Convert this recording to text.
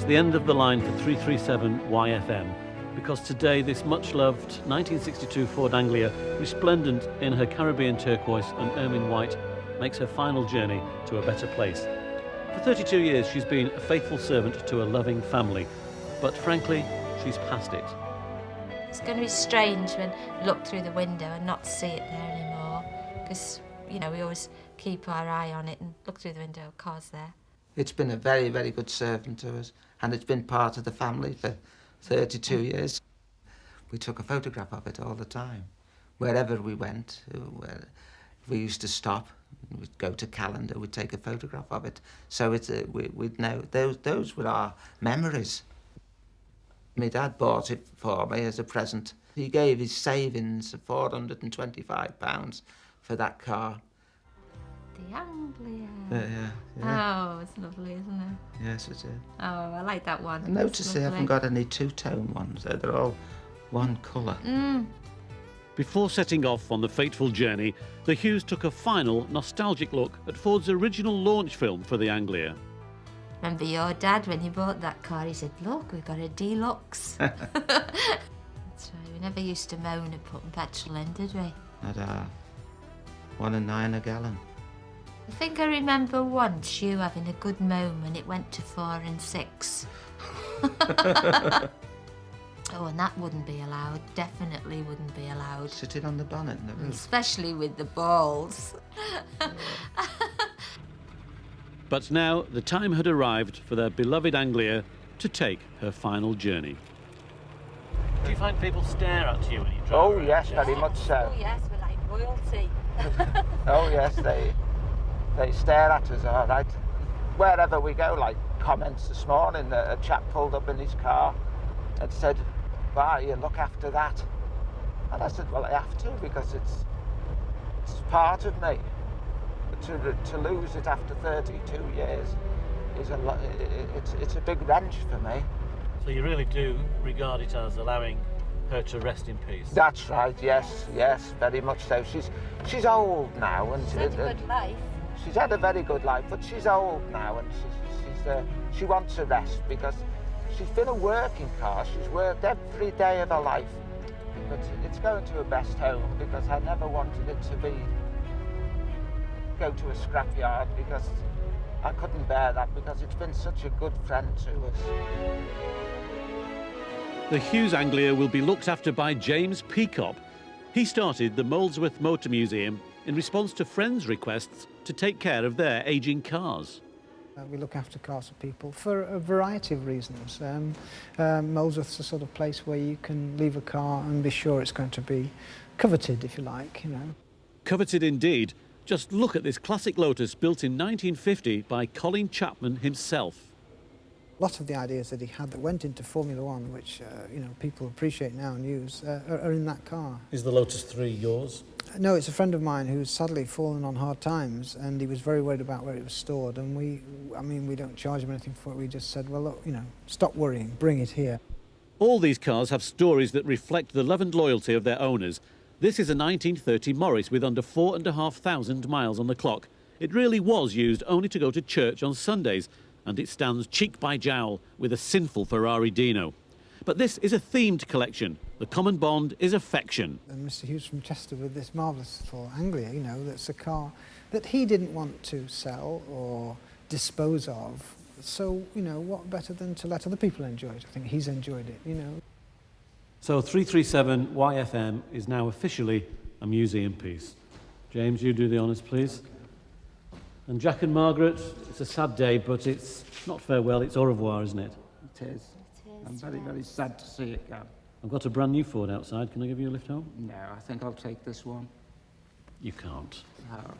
It's the end of the line for 337 YFM, because today this much-loved 1962 Ford Anglia, resplendent in her Caribbean turquoise and ermine white, makes her final journey to a better place. For 32 years she's been a faithful servant to a loving family, but frankly, she's past it. It's going to be strange when you look through the window and not see it there anymore, because, you know, we always keep our eye on it and look through the window, car's there. It's been a very, very good servant to us, and it's been part of the family for 32 years. We took a photograph of it all the time. Wherever we went, we used to stop, we'd go to Calendar, we'd take a photograph of it. So we'd know, those were our memories. My dad bought it for me as a present. He gave his savings of £425 for that car. The Anglia. Yeah. Oh, it's lovely, isn't it? Yes, it is. Oh, I like that one. I notice they haven't got any two-tone ones. They're all one colour. Before setting off on the fateful journey, the Hughes took a final nostalgic look at Ford's original launch film for the Anglia. Remember your dad, when he bought that car, he said, look, we've got a deluxe. That's right, we never used to moan at putting petrol in, did we? At £1.09 a gallon. I think I remember once you having a good moan when it went to 4 and 6. Oh, and that wouldn't be allowed, definitely wouldn't be allowed. Sitting on the bonnet in the roof. Especially with the balls. But now the time had arrived for their beloved Anglia to take her final journey. Do you find people stare at you when you drive? Oh, yes, very much so. Oh, yes, we're like royalty. Oh, yes, they stare at us, all right. Wherever we go, like comments this morning, a chap pulled up in his car and said, "Why, you look after that?" And I said, well, I have to, because it's part of me. To lose it after 32 years is it's a big wrench for me. So you really do regard it as allowing her to rest in peace? That's right, yes, very much so. She's old now, and She's had a good life. She's had a very good life, but she's old now, and she wants a rest, because she's been a working car. She's worked every day of her life, but it's going to a best home, because I never wanted it to go to a scrapyard, because I couldn't bear that, because it's been such a good friend to us. The Hughes Anglia will be looked after by James Peacock. He started the Mouldsworth Motor Museum in response to friends' requests to take care of their ageing cars. We look after cars for people for a variety of reasons. Mouldsworth's the sort of place where you can leave a car and be sure it's going to be coveted, if you like, you know. Coveted indeed. Just look at this classic Lotus built in 1950 by Colin Chapman himself. A lot of the ideas that he had that went into Formula One, which you know, people appreciate now and use, are in that car. Is the Lotus 3 yours? No, it's a friend of mine who's sadly fallen on hard times, and he was very worried about where it was stored, and we don't charge him anything for it. We just said, well, look, you know, stop worrying, bring it here. All these cars have stories that reflect the love and loyalty of their owners. This is a 1930 Morris with under 4,500 miles on the clock. It really was used only to go to church on Sundays, and it stands cheek by jowl with a sinful Ferrari Dino. But this is a themed collection. The common bond is affection. And Mr. Hughes from Chester with this marvellous Ford Anglia, you know, that's a car that he didn't want to sell or dispose of. So, you know, what better than to let other people enjoy it? I think he's enjoyed it, you know. So 337 YFM is now officially a museum piece. James, you do the honours, please. And Jack and Margaret, it's a sad day, but it's not farewell, it's au revoir, isn't it? It is. I'm very, very sad to see it go. I've got a brand new Ford outside. Can I give you a lift home? No, I think I'll take this one. You can't. No.